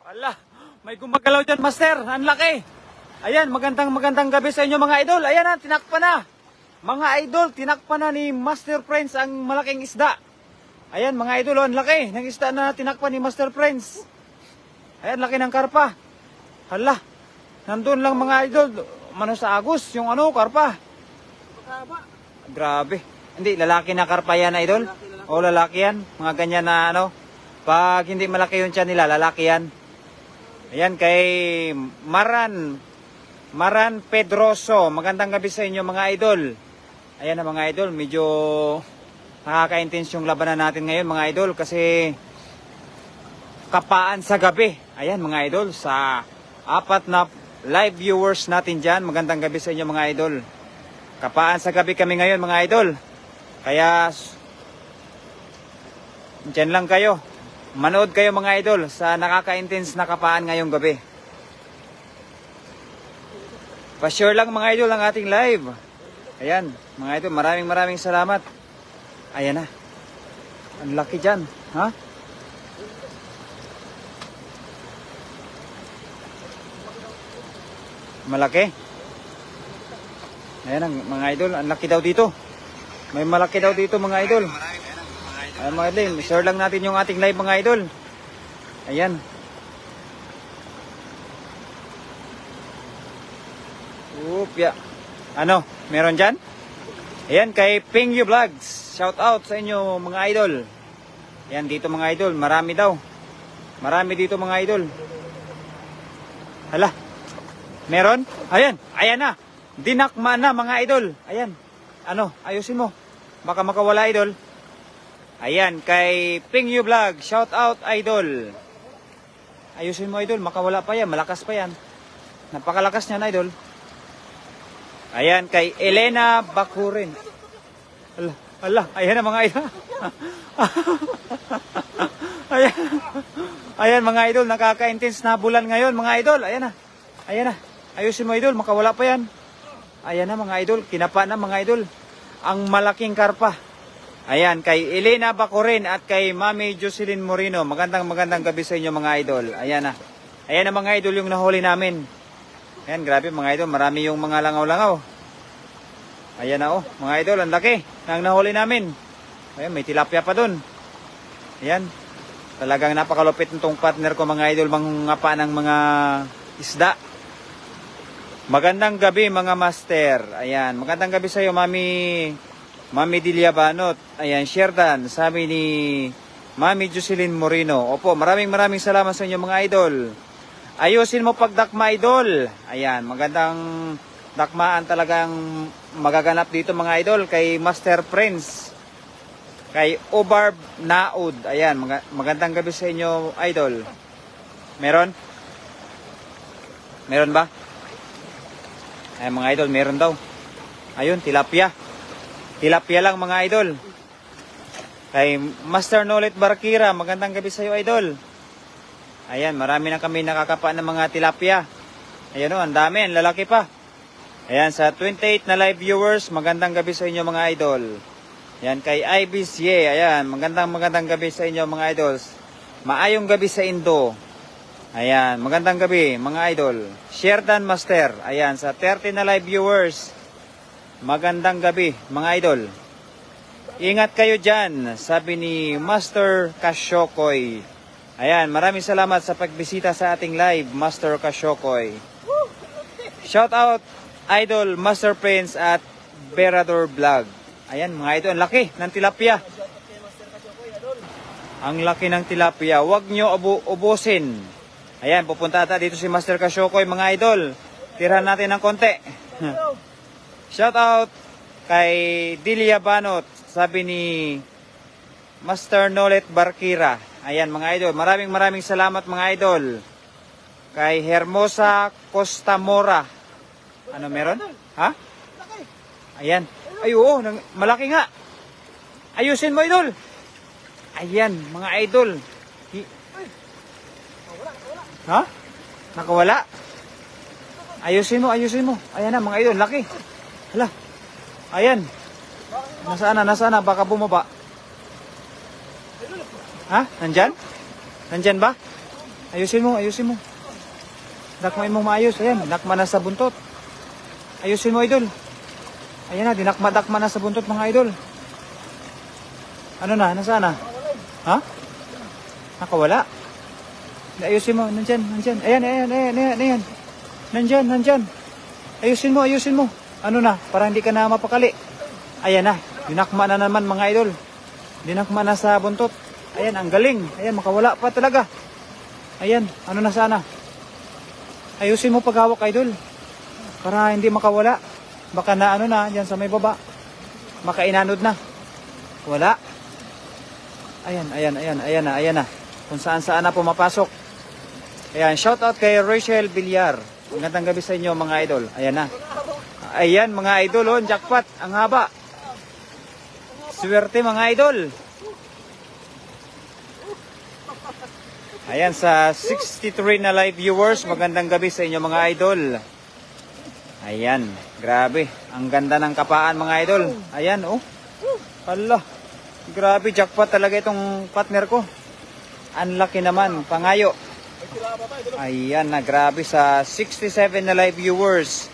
Ala, may gumagalaw dyan, master. Ang laki. Ayan, magandang gabi sa inyo mga idol. Ayan na, tinakpan na. Mga idol, tinakpan na ni Master Prince ang malaking isda. Ayan mga idol, ang laki ng isda na tinakpan ni Master Prince. Ayan, laki ng karpa. Hala, nandun lang mga idol. Mano sa agos, yung karpa. Grabe. Hindi, lalaki na karpa yan idol. O lalaki yan. Mga ganyan na pag hindi malaki yung tiyan nila, lalaki yan. Ayan, kay Maran Pedroso. Magandang gabi sa inyo mga idol. Ayan na mga idol, medyo nakaka-intense yung labanan natin ngayon mga idol. Kasi kapaan sa gabi. Ayan mga idol, sa 4 na live viewers natin dyan. Magandang gabi sa inyo mga idol. Kapaan sa gabi kami ngayon mga idol. Kaya dyan lang kayo. Manood kayo mga idol sa nakaka-intense na kapaan ngayong gabi. Pa-share lang mga idol ang ating live. Ayan, mga idol, maraming salamat. Ayan na. Ang laki dyan, ha? Malaki. Ayan ang mga idol, ang laki daw dito. May malaki daw dito mga idol. Ayan mga idol, share lang natin yung ating live mga idol. Ayan. Upya. Meron dyan? Ayan, kay Ping You Vlogs. Shout out sa inyo mga idol. Ayan, dito mga idol, marami daw. Marami dito mga idol. Hala. Meron? Ayan, ayan na. Dinakma na mga idol. Ayan. Ayusin mo. Baka makawala idol. Ayan, kay Ping You Vlog. Shout out idol. Ayusin mo idol, makawala pa yan. Malakas pa yan. Napakalakas niyan idol. Ayan, kay Elena Bakurin. Ala, ayan na mga idol. Ayan mga idol, nakaka-intense na bulan ngayon mga idol. Ayan na. Ayan na. Ayusin mo idol, makawala pa yan. Ayan na mga idol, kinapa na mga idol. Ang malaking karpa. Ayan, kay Elena Bacorin at kay Mami Jocelyn Moreno. Magandang gabi sa inyo mga idol. Ayan na. Ayan na mga idol yung nahuli namin. Ayan, grabe mga idol. Marami yung mga langaw-langaw. Ayan na mga idol. Ang laki ng nahuli namin. Ayan, may tilapia pa dun. Ayan. Talagang napakalupit nitong partner ko mga idol. Mangungapa ng mga isda. Magandang gabi mga master. Ayan, magandang gabi sa iyo Mami Dilia Banot. Ayan, Sherdan, sabi ni Mami Jocelyn Moreno. Opo, maraming salamat sa inyo mga idol. Ayusin mo pagdakma idol. Ayan, magandang dakmaan talagang magaganap dito mga idol kay Master Prince. Kay Obarb Naud. Ayan, magandang gabi sa inyo idol. Meron? Meron ba? Ay mga idol, meron daw. Ayun, tilapia. Tilapia lang mga idol. Kay Master Nolet Barkira, magandang gabi sa iyo idol. Ayan, marami na kami nakakapa ng mga tilapia. Ayan ang dami, ang lalaki pa. Ayan, sa 28 na live viewers, magandang gabi sa inyo mga idol. Ayan, kay Ibis Ye, ayan, magandang gabi sa inyo mga idols. Maayong gabi sa Indo. Ayan, magandang gabi mga idol. Sherdan Master, ayan, sa 30 na live viewers, magandang gabi mga idol. Ingat kayo dyan, sabi ni Master Kasyokoy. Ayan, maraming salamat sa pagbisita sa ating live, Master Kasyokoy. Shout out, idol Master Prince at Berador Vlog. Ayan mga idol, ang laki ng tilapia. Ang laki ng tilapia, huwag nyo ubusin. Ayan, pupunta ata dito si Master Kasyokoy mga idol. Tirahan natin ng konti. Shout out kay Dilia Banot, sabi ni Master Nolet Barkira. Ayan mga idol, maraming salamat mga idol. Kay Hermosa Costamora. Meron? Ha? Ayan. Ay oo, malaki nga. Ayusin mo idol. Ayan mga idol. Ha? Nakawala? Ayusin mo. Ayan na mga idol, laki. Hala. Ayan. Nasaan na? Baka bumaba. Ha? Nandyan? Nandyan ba? Ayusin mo, ayusin mo. Dakmain mo maayos. Ayan, dinakma na sa buntot. Ayusin mo, idol. Ayan na, dinakma-dakma na sa buntot, mga idol. Ano na? Nasaan na? Ha? Nakawala. Ayusin mo, nandyan, nandyan. Ayan, ayan, ayan, ayan, ayan. Nandyan, nandyan. Ayusin mo, ayusin mo. Ano na? Para hindi ka na mapakali. Ayan na, dinakma na naman, mga idol. Dinakma na sa buntot. Ayan, ang galing. Ayan, makawala pa talaga. Ayan, ano na sana? Ayusin mo paghawak, idol. Para hindi makawala. Baka na ano na, dyan sa may baba. Makainanod na. Wala. Ayan, ayan, ayan, ayan na, ayan na. Kung saan saan na pumapasok. Ayan, shout out kay Rachel Villar. Magandang gabi sa inyo, mga idol. Ayan na. Ayan, mga idol, oh, jackpot. Ang haba. Swerte, mga idol. Ayan, sa 63 na live viewers, magandang gabi sa inyo, mga idol. Ayan, grabe. Ang ganda ng kapaan, mga idol. Ayan, oh. Hala. Grabe, jackpot talaga itong partner ko. Ang laki naman, pangayo. Ayan na, grabe sa 67 na live viewers.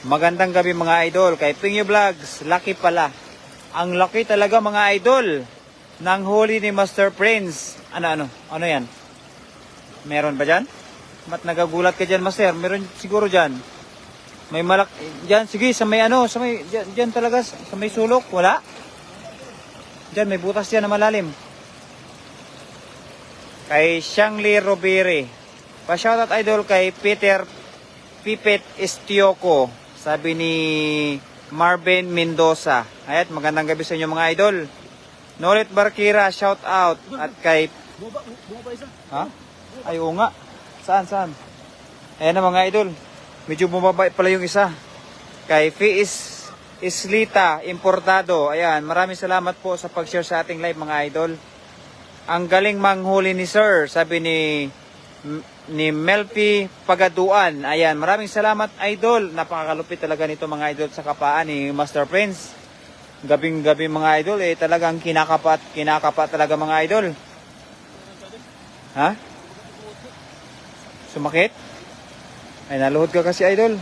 Magandang gabi, mga idol. Kay Pingyo Vlogs, laki pala. Ang laki talaga, mga idol. Ng huli ni Master Prince. Ano yan? Meron ba dyan? Ba't nagagulat ka dyan, Master? Meron siguro dyan. May malak... Dyan, sige, sa may sa may... Dyan talaga, sa may sulok. Wala? Dyan, may butas dyan na malalim. Kay Shangli Robere. Pa-shoutout, idol, kay Peter Pipet Estioko. Sabi ni Marvin Mendoza. Ayat, magandang gabi sa inyo, mga idol. Norit Barkira, shoutout. At kay... Buba isa? Ha? Ay, oo nga. Saan? Ayan na, mga idol. Medyo bumaba pala yung isa. Kay Fiis Islita Importado. Ayan, maraming salamat po sa pag-share sa ating live, mga idol. Ang galing manghuli ni Sir, sabi ni Melfi Pagaduan. Ayan, maraming salamat, idol. Napakalupit talaga nito, mga idol, sa kapaan ni Master Prince. Gabing-gabi, mga idol, talagang kinakapa talaga, mga idol. Ha? Sumakit? Ay, naluhod ka kasi, idol.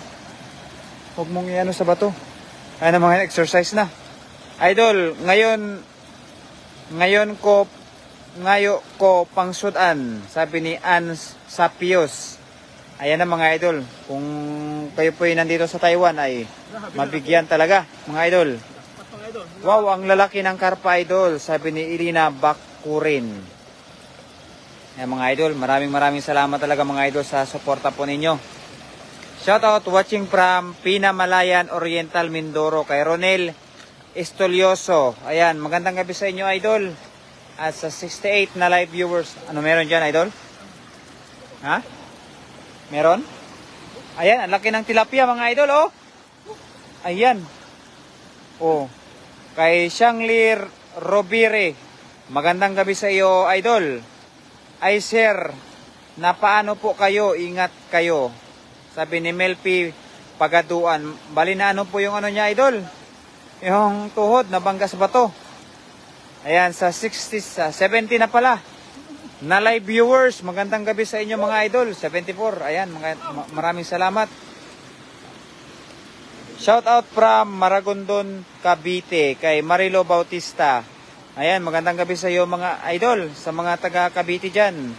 Huwag mong iano sa bato. Ay, na mga exercise na. Idol, ngayon ko pangsudan, sabi ni Ann Sapios. Ayan na, mga idol. Kung kayo po ay nandito sa Taiwan, ay mabigyan talaga, mga idol. Wow, ang lalaki ng karpa, idol, sabi ni Irina Bakurin. Ayan, mga idol, maraming salamat talaga, mga idol, sa suporta po ninyo. Shoutout watching from Pinamalayan Oriental, Mindoro, kay Ronel Estolioso. Ayan, magandang gabi sa inyo, idol. At sa 68 na live viewers. Ano meron dyan, idol? Ha? Meron? Ayan, ang laki ng tilapia, mga idol, oh. Ayan. Oh. Kay Shangli Robire. Magandang gabi sa iyo, idol. Ay, sir, na paano po kayo? Ingat kayo. Sabi ni Melpi Pagaduan. Bali na ano po yung niya, idol? Yung tuhod, nabangga sa bato. Ayan, sa 60, 70 na pala. Na live viewers, magandang gabi sa inyo, mga idol. 74, ayan, maraming salamat. Shout out from Maragondon, Cavite, kay Marilo Bautista. Ayan, magandang gabi sa iyo, mga idol, sa mga taga Cavite dyan.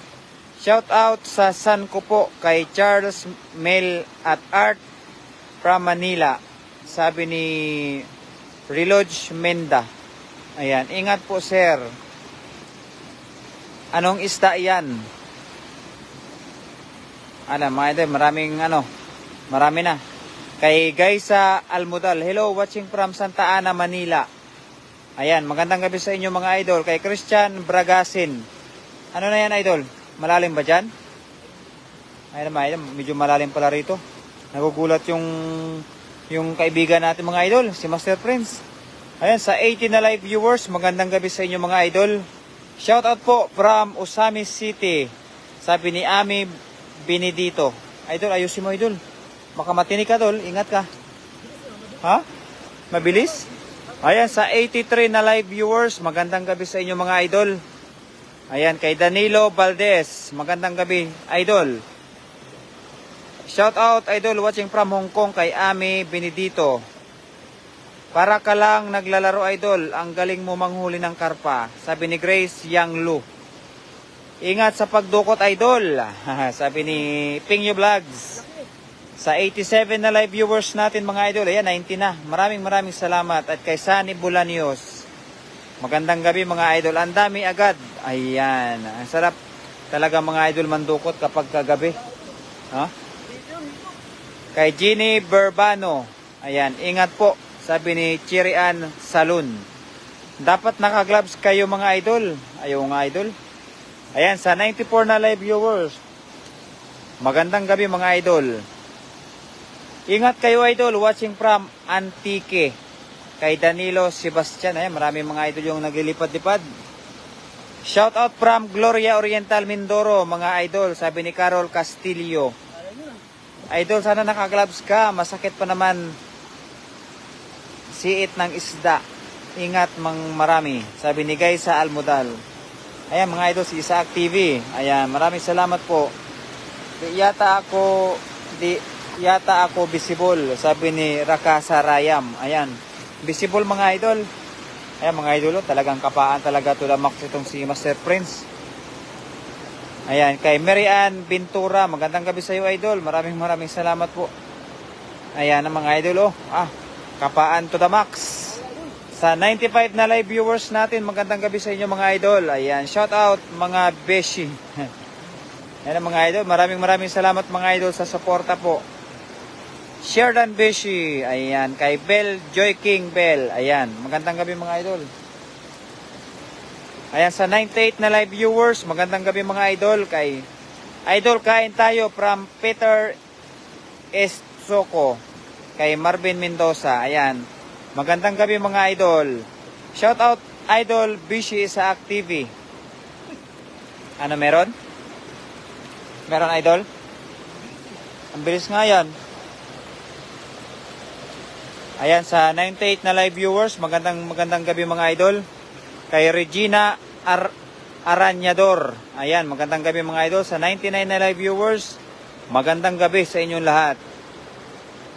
Shout out sa San Kupo, kay Charles Mel at Art from Manila. Sabi ni Riloj Menda. Ayan, ingat po, sir. Anong isda yan? Mga idol, marami na. Kay Gaysa Almudal, hello, watching from Santa Ana, Manila. Ayan, magandang gabi sa inyo, mga idol. Kay Christian Bragasin. Ano na yan, idol? Malalim ba dyan? Ayan, mga idol, medyo malalim pala rito. Nagugulat yung kaibigan natin, mga idol, si Master Prince. Ayan, sa 80 na live viewers, magandang gabi sa inyo, mga idol. Shout out po from Usami City. Sabi ni Ami Benedito. Idol, ayusin mo, idol. Baka matinig ka, idol. Ingat ka. Ha? Mabilis? Ayan, sa 83 na live viewers, magandang gabi sa inyo, mga idol. Ayan, kay Danilo Valdez. Magandang gabi, idol. Shout out, idol, watching from Hong Kong kay Ami Benedito. Para ka lang naglalaro, idol. Ang galing mo manghuli ng karpa. Sabi ni Grace Yang Lu. Ingat sa pagdukot, idol. Sabi ni Pingyo Vlogs. Sa 87 na live viewers natin, mga idol. Ayan, 90 na. Maraming salamat. At kay Sunny Bulanios. Magandang gabi, mga idol. Ang dami agad. Ayan. Ang sarap talaga, mga idol, mandukot kapag kagabi. Ha? Kay Ginny Burbano. Ayan, ingat po. Sabi ni Chirian Salun. Dapat naka-gloves kayo, mga idol. Ayaw nga, idol. Ayan, sa 94 na live viewers. Magandang gabi, mga idol. Ingat kayo, idol. Watching from Antique. Kay Danilo Sebastian. Ayan, maraming mga idol yung naglilipad-lipad. Shout out from Gloria Oriental Mindoro, mga idol. Sabi ni Carol Castillo. Idol, sana naka-gloves ka. Masakit pa naman siit ng isda. Ingat marami. Sabi ni Guy sa Almodal. Ayan, mga idol, si Isaac TV. Ayan, maraming salamat po. Di yata ako visible. Sabi ni Raka Sarayam. Ayan, visible, mga idol. Ayan, mga idol, talagang kapaan talaga tulamak itong si Master Prince. Ayan, kay Marian Bintura. Magandang gabi sa iyo, idol. Maraming salamat po. Ayan, mga idol, kapaan to the max. Sa 95 na live viewers natin, magandang gabi sa inyo, mga idol. Ayan, shout out, mga beshi. Ayan, mga idol, maraming salamat, mga idol, sa suporta po. Sheridan Beshi. Ayan, kay Bell, Joy King Bell. Ayan, magandang gabi, mga idol. Ayan, sa 98 na live viewers, magandang gabi, mga idol. Kay Idol Kain Tayo from Peter Estsoco. Kay Marvin Mendoza. Ayan, magandang gabi, mga idol. Shout out, Idol Bishi sa TV. Ano meron? Meron, idol? Ang bilis nga yan. Ayan, sa 98 na live viewers, magandang gabi, mga idol. Kay Regina Aranyador. Ayan, magandang gabi, mga idol. Sa 99 na live viewers, magandang gabi sa inyong lahat.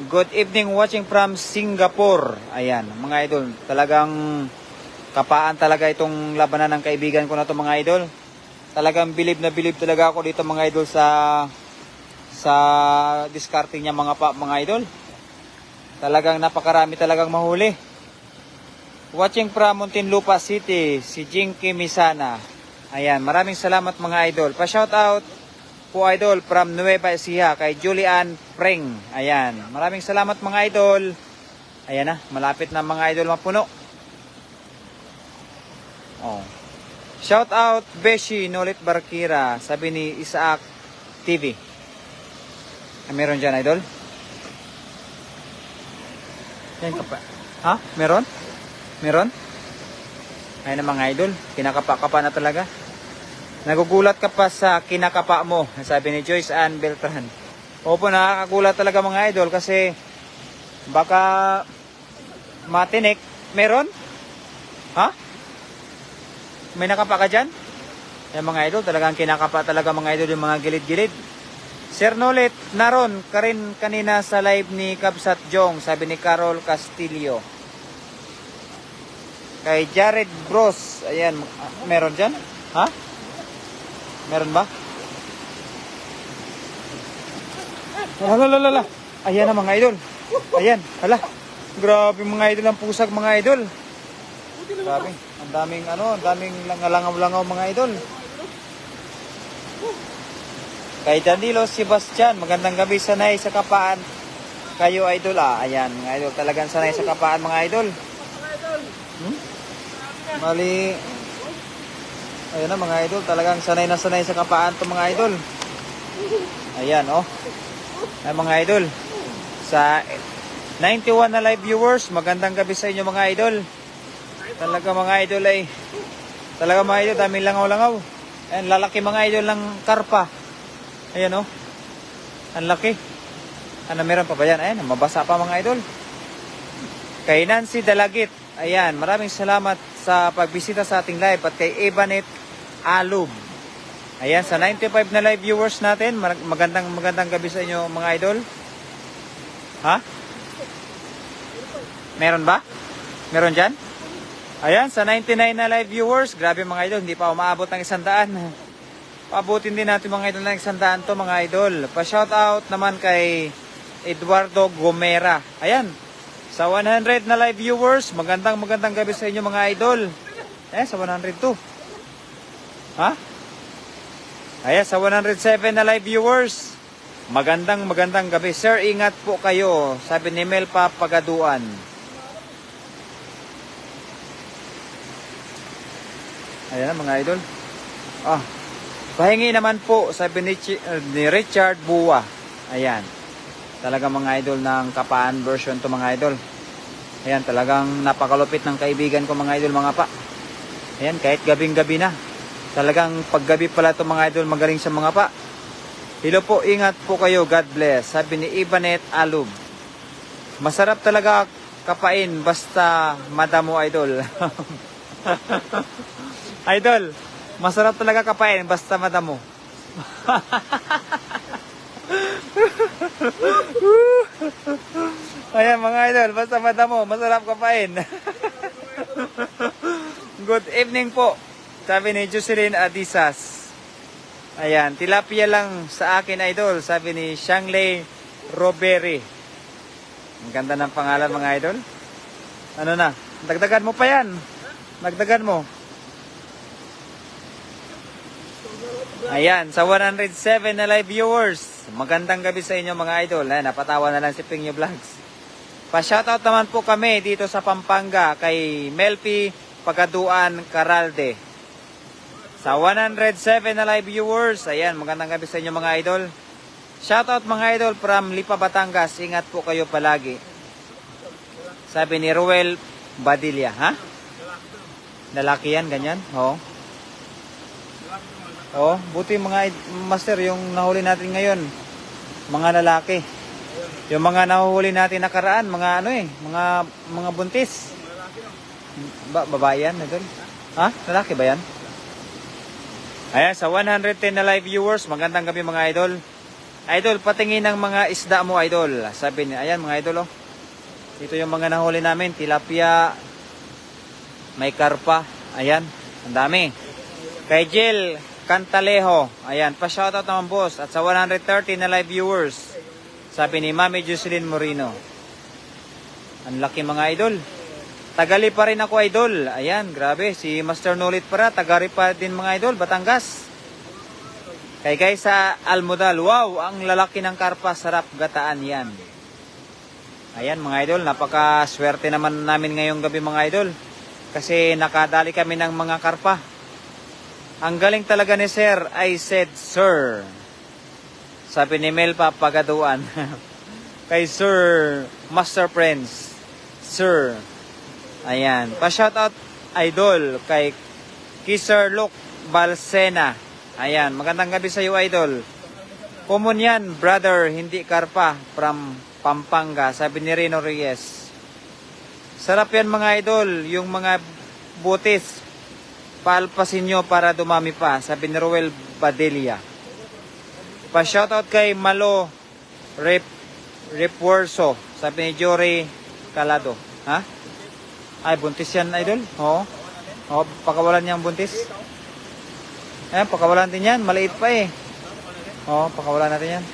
Good evening, watching from Singapore. Ayan, mga idol, talagang kapaan talaga itong labanan ng kaibigan ko na to, mga idol. Talagang bilib talaga ako dito, mga idol, sa discarding niya, mga idol. Talagang napakarami talagang mahuli. Watching from Muntinlupa City, si Jinky Misana. Ayan, maraming salamat, mga idol. Pa-shout out po, idol, from Nueva Ecija kay Julian Preng. Ayan, maraming salamat, mga idol. Ayan na, malapit na, mga idol, mapuno. Oh. Shout out Beshi Nolit Barkira, sabi ni Isaac TV. Meron dyan, idol? Yan ka pa. Ha? Meron? Meron? Ayun na, mga idol, kinakapa-kapa na talaga. Nagugulat ka pa sa kinakapa mo, sabi ni Joyce Ann Beltran. Opo, nakakagulat talaga, mga idol, kasi baka matinik. Meron? Ha? May nakapa ka dyan? Yan, mga idol, talagang kinakapa talaga, mga idol, yung mga gilid-gilid. Sir Nolet, naron ka rin kanina sa live ni Kabsat Jong, sabi ni Carol Castillo. Kay Jared Bros, ayan, meron dyan? Ha? Meron ba? Hala. Ayan na, mga idol. Ayan, hala. Grabe, mga idol, ang pusag, mga idol. Grabe, ang daming langaw-langaw, mga idol. Kay Danilo Sebastian, magandang gabi, sanay sa kapaan kayo, idol. Ayan, mga idol, talagang sanay sa kapaan, mga idol. Mali. Ayan na, mga idol, talagang sanay sa kapaan to, mga idol. Ayan, oh. Ay, mga idol, sa 91 na live viewers, magandang gabi sa inyo, mga idol. Talaga, mga idol, talaga, mga idol, daming langaw-langaw. Ayan, lalaki, mga idol, ng karpa. Ayan, oh. Ang laki. Ano, meron pa ba yan? Ayan, mabasa pa, mga idol. Kay Nancy Dalagit. Ayan, maraming salamat sa pagbisita sa ating live. At kay Evanet Alub. Ayan, sa 95 na live viewers natin, magandang gabi sa inyo mga idol. Ha? Meron ba? Meron dyan? Ayan, sa 99 na live viewers, grabe mga idol, hindi pa umaabot ng 100. Paabutin din natin mga idol ng 100 to mga idol. Pa-shoutout naman kay Eduardo Gomera. Ayan, sa 100 na live viewers, magandang gabi sa inyo mga idol. Sa 102. Ha? Ayan, sa 107 na live viewers, magandang gabi. Sir, ingat po kayo, sabi ni Mel Papagaduan. Ayan mga idol. Pahingi naman po, sabi ni Richard Buwa. Ayan. Talaga mga idol ng kapaan version to mga idol. Ayan, talagang napakalupit ng kaibigan ko mga idol mga pa. Ayan, kahit gabing-gabi na. Talagang paggabi pala to mga idol, magaling sa mga pa. Hello po, ingat po kayo, God bless. Sabi ni Ivanet Alub. Masarap talaga kapain basta madamo idol. Idol, masarap talaga kapain basta madamo. Ayan mga idol, basta madamo, masarap kapain. Good evening po, sabi ni Jocelyn Adisas. Ayan, tilapia lang sa akin idol, sabi ni Shangley Roberi. Ang ganda ng pangalan mga idol. Ano na, dagdagan mo pa yan. Dagdagan mo. Ayan, sa 107 na live viewers, magandang gabi sa inyo mga idol. Napatawa na lang si Pingyo Vlogs. Pa-shoutout naman po kami dito sa Pampanga kay Melpi Pagaduan Caralde. Sa 107 na live viewers, ayan, magandang gabi sa inyo mga idol. Shoutout mga idol from Lipa, Batangas. Ingat po kayo palagi. Sabi ni Ruel Badilla, ha? Lalaki yan, ganyan? Oo. Oh, buti mga master yung nahuli natin ngayon. Mga lalaki. Yung mga nahuli natin nakaraan, mga mga buntis. Babae yan, idol. Ha? Lalaki ba yan? Ayan, sa 110 na live viewers, magandang gabi mga idol. Idol, patingin ng mga isda mo, idol. Sabi niya, ayan mga idol, oh. Ito yung mga nahuli namin, tilapia, may karpa, ayan, ang dami. Kay Jill Cantalejo, ayan, pa-shoutout naman boss. At sa 130 na live viewers, sabi ni Mami Jocelyn Moreno. Ang laki mga idol. Tagali pa rin ako idol. Ayan, grabe, si Master Nulit para, tagari pa din mga idol, Batangas. Kay guys sa Almodal, wow, ang lalaki ng karpa, sarap gataan yan. Ayan mga idol, napaka-swerte naman namin ngayong gabi mga idol. Kasi nakadali kami ng mga karpa. Ang galing talaga ni Sir, I said Sir. Sabi ni Mel Papagaduan. Kay Sir Master Prince, Sir. Ayan, pa-shoutout idol kay Sir Luke Balsena. Ayan, magandang gabi sa iyo idol. Common yan, brother, hindi karpa from Pampanga, sabi ni Reno Reyes. Sarap yan mga idol, yung mga butis, palpasin nyo para dumami pa, sabi ni Roel Badelia. Pa-shoutout kay Malo Repuerso, sabi ni Jory Calado. Ha? Ay, buntis yan idol? Oo. Oo, pakawalan niya ang buntis. Ayan, pakawalan din yan, maliit pa eh. Oo, pakawalan natin yan.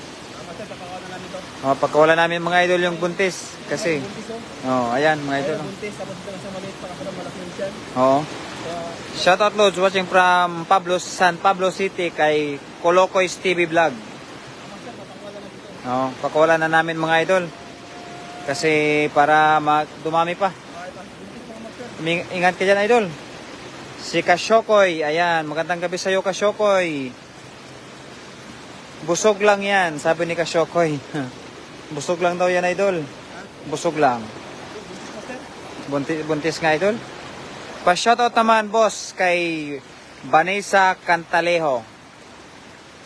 Oh, pagkawala namin mga idol yung buntis kasi. Oh, ayan mga idol. Buntis tapos ito sa maliit pa kasi malaki yan. Oo. Shout out loads watching from San Pablo City kay Colocoy's TV Vlog. Oh, pagkawala na namin mga idol. Kasi para dumami pa. Ingat ka dyan idol. Si Kasyokoy, ayan, magandang gabi sa iyo Kasyokoy. Busog lang yan, sabi ni Kasyokoy. Busog lang daw yan, idol. Busog lang. Buntis nga, idol. Pa-shoutout naman, boss, kay Vanessa Cantalejo.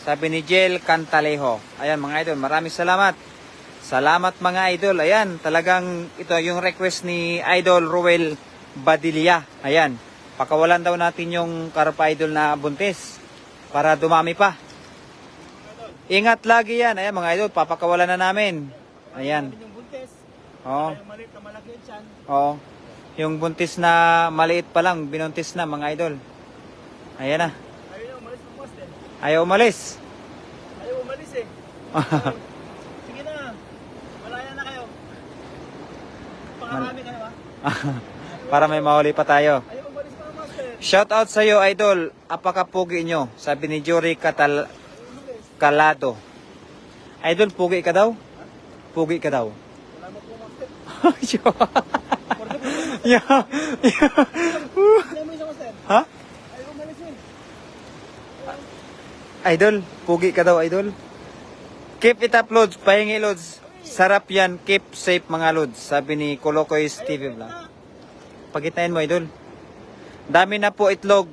Sabi ni Jill Cantalejo. Ayan, mga idol, maraming salamat. Salamat, mga idol. Ayan, talagang ito yung request ni Idol Ruel Badilla. Ayan. Pakawalan daw natin yung karpa idol na buntis para dumami pa. Ingat lagi yan. Ayan mga idol, papakawalan na namin. Ayan. Yung buntis. Oo. Yung maliit na malaki yung tiyan. Oo. Yung buntis na maliit pa lang, binuntis na mga idol. Ayan na. Ayaw umalis ng poste. Ayaw umalis. Ayaw umalis eh. Sige na. Malaya na kayo. Pangarami ka na ba? Para may mahuli pa tayo. Ayaw umalis pa ng master. Shout out sa iyo idol. Apakapugi nyo. Sabi ni Jory Calado. Idol, pugi ka daw? Pugi ka daw. Salamat po master. Yeah. Ayaw umalis ang master. Ha? Ayaw umalis eh. Idol, pugi ka daw idol. Keep it up loads, pahingi loads. Sarap yan, keep safe mga loads. Sabi ni Kolokoy's TV Vlog. Pagitain mo idol. Dami na po itlog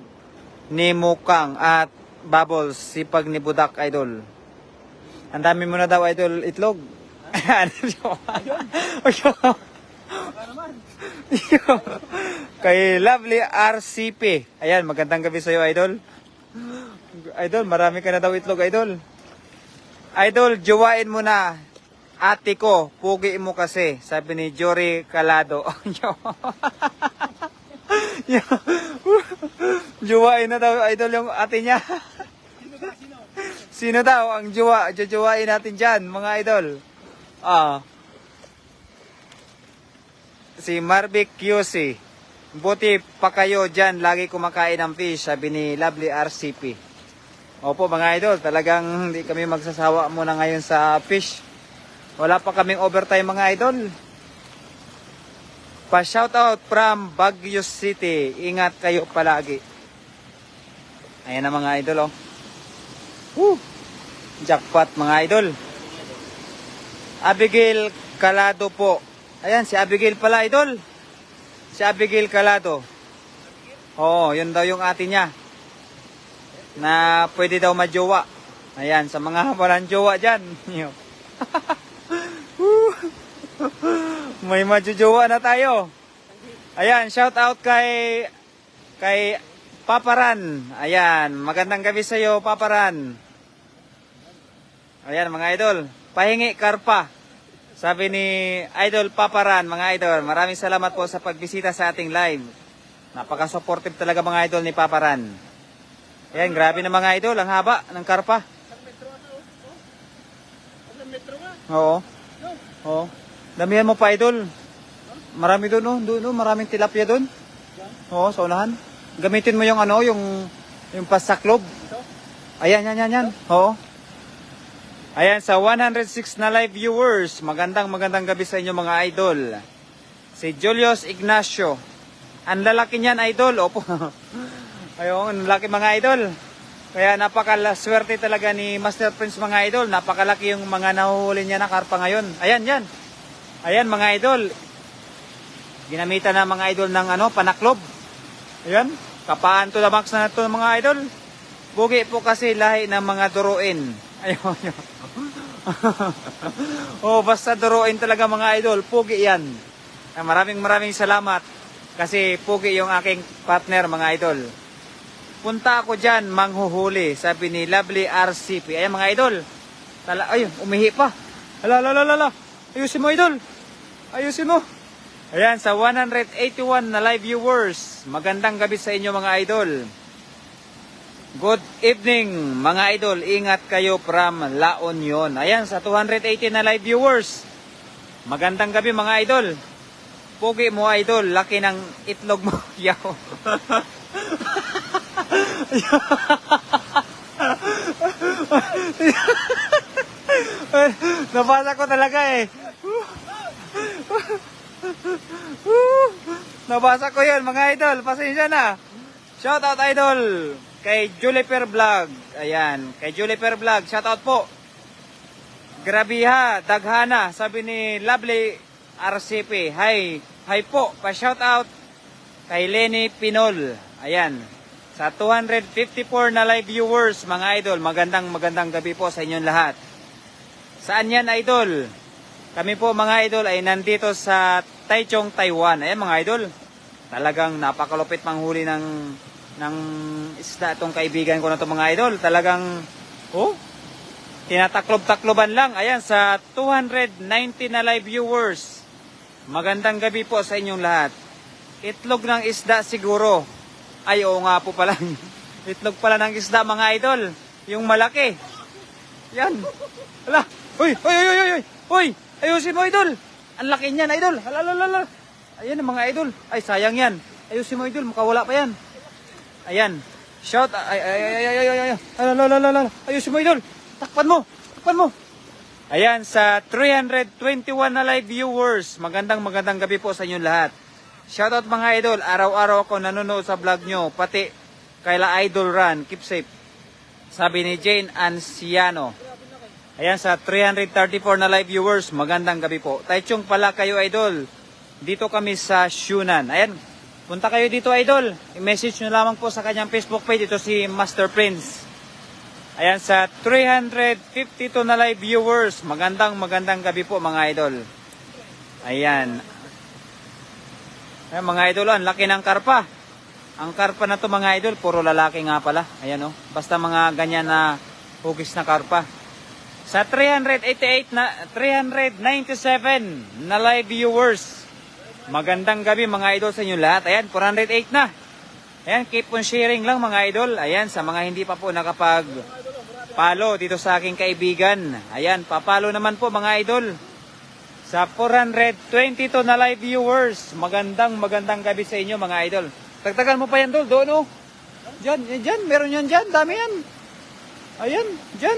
ni Mukang at Bubbles, sipag ni Budak idol. Ang dami mo na daw idol itlog. Baka naman. Kay Lovely RCP. Ayan, magandang gabi sa iyo idol. Idol, marami ka na daw itlog idol. Idol, jowain mo na. Ate ko, pugi mo kasi. Sabi ni Jory Calado. Jowain na daw idol yung ate niya. Sino daw ang jowain natin dyan, mga idol? Si Marvic QC. Buti pa kayo dyan, lagi kumakain ng fish, sabi ni Lovely RCP. Opo mga idol, talagang hindi kami magsasawa muna ngayon sa fish. Wala pa kaming overtime mga idol. Pa-shoutout from Baguio City. Ingat kayo palagi. Ayan na mga idol oh. Woo! Jackpot mga idol. Abigail Calado po. Ayan, si Abigail pala idol. Si Abigail Calado. Oo, yun daw yung ate niya. Na pwede daw majowa. Ayan, sa mga walang jowa dyan. May majojowa na tayo. Ayan, shout out kay Paparan. Ayan, magandang gabi sa iyo, Paparan. Ayan mga idol, pahingi karpa. Sabi ni Idol Paparan, mga idol, maraming salamat po sa pagbisita sa ating live. Napaka-supportive talaga mga idol ni Paparan. Ayan, grabe na mga idol, ang haba ng karpa. Oo. Oo. Damihan mo pa idol. Marami doon, no? Doon, no? Maraming tilapia doon. Oo, sa unahan. Gamitin mo yung ano, yung pasaklob. Ayan, yan. Oo. Ayan, sa 106 na live viewers, magandang gabi sa inyo mga idol. Si Julius Ignacio. Ang lalaki niyan, idol. Opo. Ayun, ang lalaki mga idol. Kaya napakaswerte talaga ni Master Prince mga idol. Napakalaki yung mga nahuhuli niya na karpa ngayon. Ayan, yan. Ayan mga idol. Ginamitan na mga idol ng ano, panaklob. Ayan. Kapaan to the max na ito mga idol. Bugi po kasi lahi ng mga duruin. Ayun. Oh, basta duruin talaga mga idol. Pugi yan. Maraming salamat. Kasi pugi yung aking partner mga idol. Punta ako dyan, manghuhuli. Sabi ni Lovely RCP. Ayan mga idol. Ay, umihi pa. Hala. Ayusin mo idol. Ayusin mo. Ayan, sa 181 na live viewers. Magandang gabi sa inyo mga idol. Good evening mga idol. Ingat kayo from La Union. Ayan, sa 280 na live viewers. Magandang gabi mga idol. Pugi mo idol. Laki ng itlog mo. Yaw. Nabasa ko talaga eh. Nabasa ko yun mga idol. Pasensya na. Shout out idol kay Juliper Vlog. Ayan, kay Juliper Vlog. Shout out po. Grabiha, daghana. Sabi ni Lovely RCP. Hi po. Pa-shout out kay Lenny Pinol. Ayan. Sa 254 na live viewers, mga idol, magandang gabi po sa inyong lahat. Saan yan, idol? Kami po, mga idol, ay nandito sa Taichung, Taiwan. Ayan, mga idol. Talagang napakalupit manghuli ng isda itong kaibigan ko na to mga idol. Talagang, tinataklob-takloban lang. Ayan, sa 290 na live viewers. Magandang gabi po sa inyong lahat. Itlog ng isda siguro. Ay, oo nga po pala. Itlog pala ng isda mga idol. Yung malaki. Yan. Hala. Uy. Ayusin mo idol. Ang laki niyan idol. Hala. Ayan mga idol. Ay, sayang yan. Ayusin mo idol. Makawala pa yan. Ayan. Shout. Ay. Hala. Ayusin mo idol. Takpan mo. Ayan, sa 321 na live viewers. Magandang gabi po sa inyong lahat. Shoutout mga idol, araw-araw ako nanonood sa vlog nyo, pati kaila Idol Run, keep safe. Sabi ni Jane Anciano. Ayan, sa 334 na live viewers, magandang gabi po. Taichung pala kayo idol, dito kami sa Shunan. Ayan, punta kayo dito idol, i-message nyo lamang po sa kanyang Facebook page, ito si Master Prince. Ayan, sa 352 na live viewers, magandang gabi po mga idol. Ayan. Ayan mga idol, ang laki ng karpa. Ang karpa na to mga idol, puro lalaki nga pala. Ayan basta mga ganyan na hugis na karpa. Sa 397 na live viewers. Magandang gabi mga idol sa inyo lahat. Ayan, 408 na. Ayan, keep on sharing lang mga idol. Ayan, sa mga hindi pa po nakapag-follow dito sa aking kaibigan. Ayan, papalo naman po mga idol. Sa 422 na live viewers, magandang gabi sa inyo mga idol. Tagtagan mo pa yan doon Diyan, meron yan dyan, dami yan. Ayan, dyan.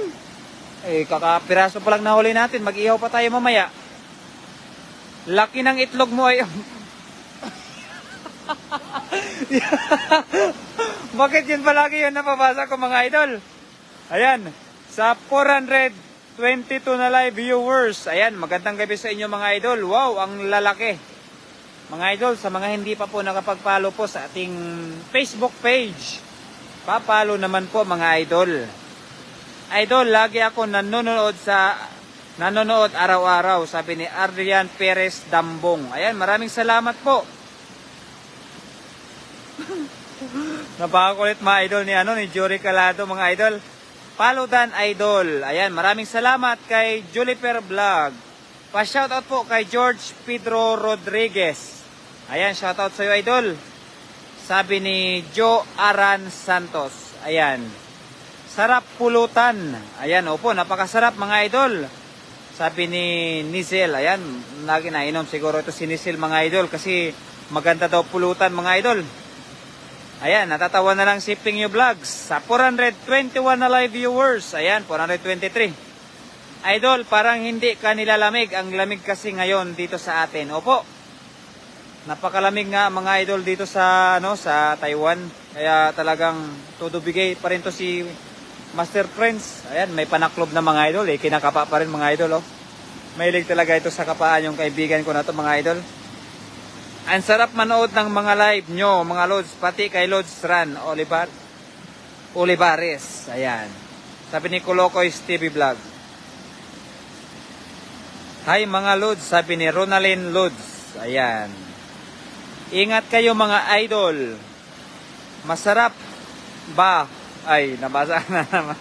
Kakapiraso pa lang nahuli natin, mag-ihaw pa tayo mamaya. Laki ng itlog mo ay... Bakit yun palagi yun napabasa ko mga idol? Ayan, sa 422 na live viewers. Ayan, magandang gabi sa inyo mga idol. Wow, ang lalaki. Mga idol, sa mga hindi pa po nakapag-follow po sa ating Facebook page, papalo naman po mga idol. Idol, lagi ako nanonood araw-araw, sabi ni Adrian Perez Dambong. Ayan, maraming salamat po. Napakakulit mga idol ni Jory Calado mga idol. Follow Dan Idol. Ayan, maraming salamat kay Juliper Vlog. Pa-shoutout po kay George Pedro Rodriguez. Ayan, shoutout sa iyo idol. Sabi ni Joe Aran Santos. Ayan. Sarap pulutan. Ayan, opo, napakasarap mga idol. Sabi ni Nizel. Ayan, lagi na inom siguro ito si Nizel mga idol kasi maganda daw pulutan mga idol. Ayan, natatawa na lang si Pingyo Vlogs. Sa 421 na live viewers. Ayan, 423. Idol, parang hindi ka nilalamig. Ang lamig kasi ngayon dito sa atin. Opo. Napakalamig nga mga idol dito sa Taiwan. Kaya talagang todo bigay pa rin to si Master Prince. Ayan, may panaklob na mga idol. Kinakapa pa rin mga idol. Mahilig talaga ito sa kapaan yung kaibigan ko na to mga idol. Ang sarap manood ng mga live nyo, mga Lods, pati kay Lods Ran, Olivares. Ayan. Sabi ni Colocoy TV Vlog. Hi mga Lods, sabi ni Ronalyn Lods. Ayan. Ingat kayo mga idol. Masarap ba? Ay, nabasa na naman.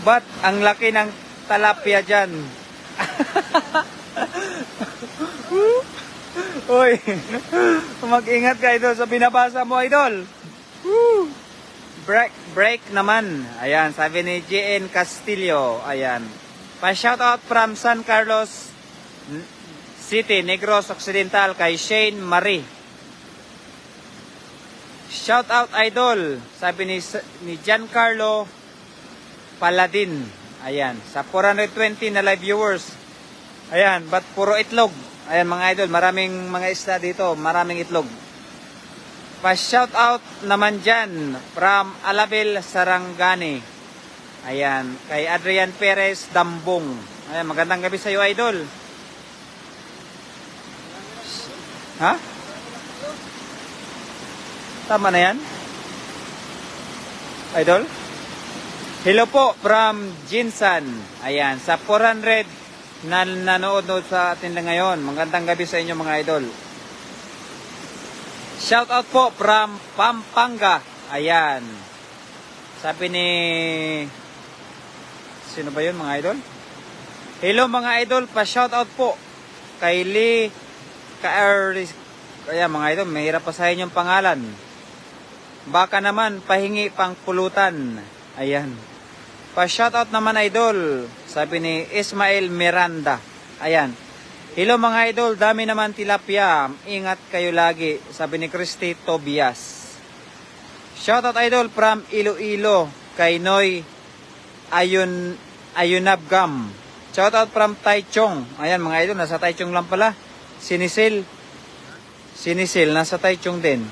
Ba't ang laki ng talapia dyan? Uy, mag-ingat ka idol sa binabasa mo idol. Break naman. Ayan, sabi ni JN Castillo. Ayan. Pa-shoutout from San Carlos City, Negros Occidental kay Shane Marie. Shoutout idol. Sabi ni Giancarlo Paladin. Ayan, sa 420 na live viewers. Ayan, ba't puro itlog? Ayan mga idol, maraming mga isda dito, maraming itlog. Pa-shout out naman dyan from Alabel Sarangani. Ayan, kay Adrian Perez Dambong. Ayan, magandang gabi sa iyo idol. Ha? Tama na yan? Idol? Hello po from Jinsan. Ayan, sa 419 na nanood sa atin lang ngayon. Magandang gabi sa inyo mga idol. Shout out po from Pampanga. Ayan. Sabi ni... Sino ba yun mga idol? Hello mga idol, pa-shout out po kay Lee Kaeris. Kaya mga idol, mahirap pasahin yung pangalan. Baka naman pahingi pang pulutan. Ayan. Pa-shout out naman idol. Sabi ni Ismael Miranda. Ayan. Hello mga idol, dami naman tilapia. Ingat kayo lagi. Sabi ni Christy Tobias. Shout out idol from Iloilo kay Noy Ayunabgam. Shout out from Taichung. Ayan mga idol, nasa Taichung lang pala. Sinisil, nasa Taichung din.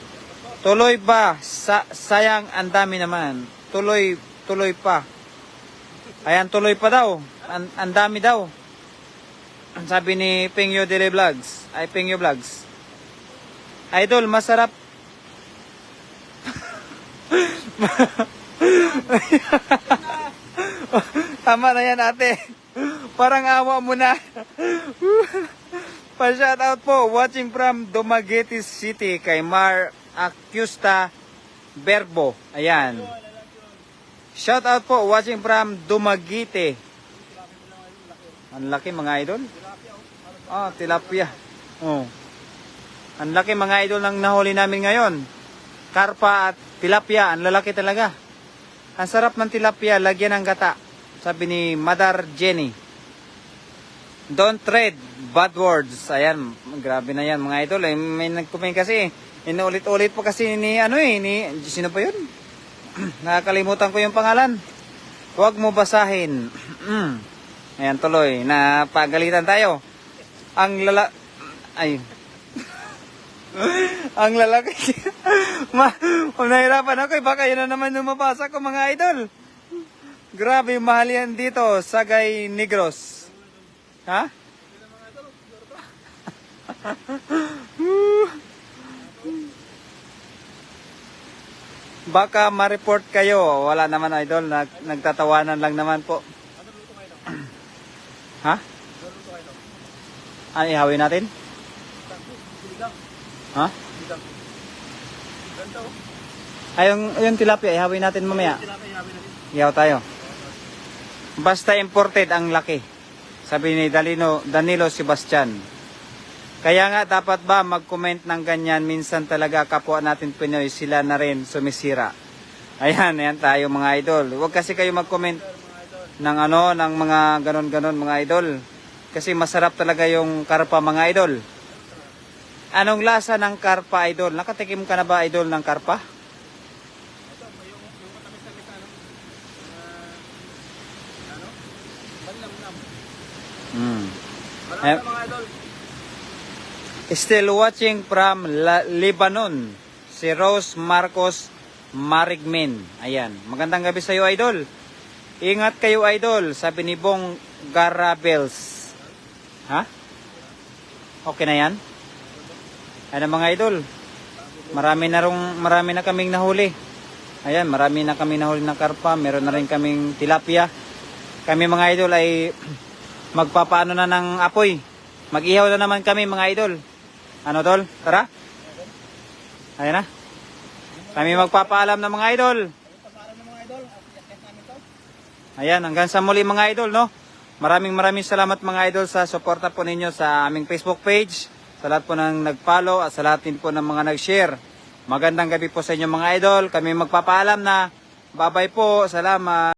Tuloy ba? Sayang, ang dami naman. Tuloy pa. Ayan, tuloy pa daw. Ang dami daw. Sabi ni Pingyo Dele Vlogs. Ay, Pingyo Vlogs. Idol, masarap. Tama na yan ate. Parang awa mo na. Pa-shoutout po. Watching from Dumaguete City kay Mar Acusta Berbo. Ayan. Shoutout po. Watching from Dumaguete. Ang laki mga idol. Ah, tilapia. Oh. Ang laki mga idol ng nahuli namin ngayon. Karpa at tilapia. Ang lalaki talaga. Ang sarap ng tilapia. Lagyan ng gata. Sabi ni Mother Jenny. Don't trade bad words. Ayan, grabe na yan mga idol. May nag-comment kasi. Inuulit-ulit po kasi ni sino pa yun? Nakakalimutan ko yung pangalan. Huwag mo basahin. Ayan tuloy, napagalitan tayo. Ang lalaki. Nahirapan ako baka yun na naman yung mabasa ko mga idol. Grabe, mahal yan dito, Sagay Negros. Ha? Baka ma-report kayo. Wala naman idol, nagtatawanan lang naman po. Ha? Ano ihawin natin? Ha? Ay, yung tilapia, ihawin natin mamaya. Ihaw tayo. Basta imported ang laki. Sabi ni Danilo Sebastian. Kaya nga dapat ba mag-comment ng ganyan? Minsan talaga kapwa natin Pinoy, sila na rin sumisira. Ayan tayo mga idol. Huwag kasi kayo mag-comment ng ng mga ganon-ganon mga idol. Kasi masarap talaga yung karpa mga idol. Anong lasa ng karpa idol? Nakatikim ka na ba idol ng karpa? Still watching from Lebanon, si Rose Marcos Marigmen. Ayan, magandang gabi sa iyo idol. Ingat kayo idol, sabi ni Bong Garabels. Ha? Okay na yan? Ano mga idol? Marami na kaming nahuli. Ayan, marami na kaming nahuli ng karpa, meron na rin kaming tilapia. Kami mga idol ay magpapaano na ng apoy. Mag-ihaw na naman kami mga idol. Ano tol? Tara. Ayan na. Kami magpapaalam na mga idol. Ayan, hanggang sa muli mga idol, no? Maraming salamat mga idol sa suporta po ninyo sa aming Facebook page. Sa lahat po ng nag-follow at sa lahat din po ng mga nag-share. Magandang gabi po sa inyo mga idol. Kami magpapaalam na. Bye-bye po. Salamat.